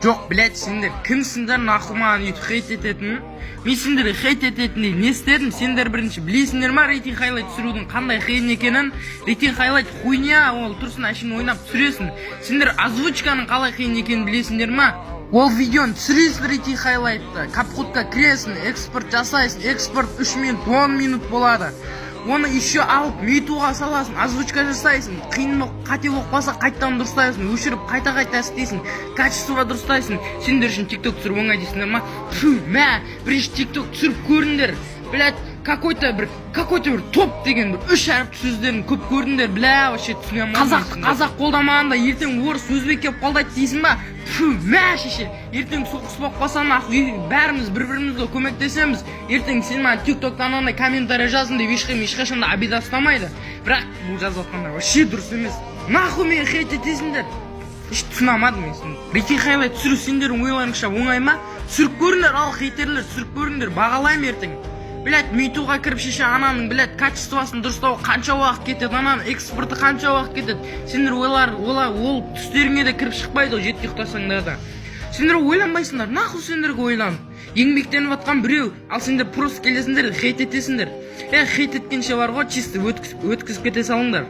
Жоқ, блядь, сендер кімсіңдер нахуй маған үйтіп хейт ететін? Мен сендерге хейт ететіндей не істедім? Сендер бірінші білесіңдер ма рейтинг хайлайт түсірудің қандай қиын екенін? Рейтинг хайлайт хуйня, ол тұрсын әшін ойнап түсіресің. Сендер озвучканың қалай қиын екенін білесіңдер ма? Ол видеоны түсіресің рейтинг хайлайтты, капкутқа кіресің, экспорт жасайсың, экспорт 3 минут, 10 минут болады. Оны еще алып мютуға саласың, озвучка жасайсың, қиын қате болып қалса қайтадан дұрыстайсың, өшіріп қайта істейсің, качество дұрыстайсың. Сендер үшін TikTok түсіру оңай дейсіңдер ма? Бірінші TikTok түсіріп көріңдер. Блядь, какой-то бір топ деген бір 3 әріп сөздерін көп көрдіңдер, бля, вообще түсіне алмайсың. Қазақ қолдамағанда ертең орыс өзбек келіп қолдайды дейсің ба? Шеше, ертең соғыс болып қалса бәріміз бір-бірімізге көмектесеміз. Ертең сен маған TikTok-тан андай комментарий жаздың деп ешқашанда обида ұстамайды. Бірақ бұл жазыватқандар вообще дұрыс емес. Нахуй мені хейт етесіңдер? Еш түсінамадым мен сені. Рейтинг хайлайт түсіру сендердің ойларыңша оңай ма? Түсіріп көріңдер, ал хейтерлер түсіріп көріңдер, бағалайым ертең. Блядь, мютуға кіріп шеше ананың, блядь, качествосын дұрыстауға қанша уақыт кетеді, ананың экспорты қанша уақыт кетеді. Сендер ол түстеріңе де кіріп шықпайды, ол жетті ұйықтасаңдар да. Сендер ойланбайсыңдар, нахуй сендерге ойлан. Еңбектеніп атқан біреу, ал сендер просто келесіңдер, хейт етесіңдер. Хейт еткенше бар ғой, чисто өткізіп кете салыңдар.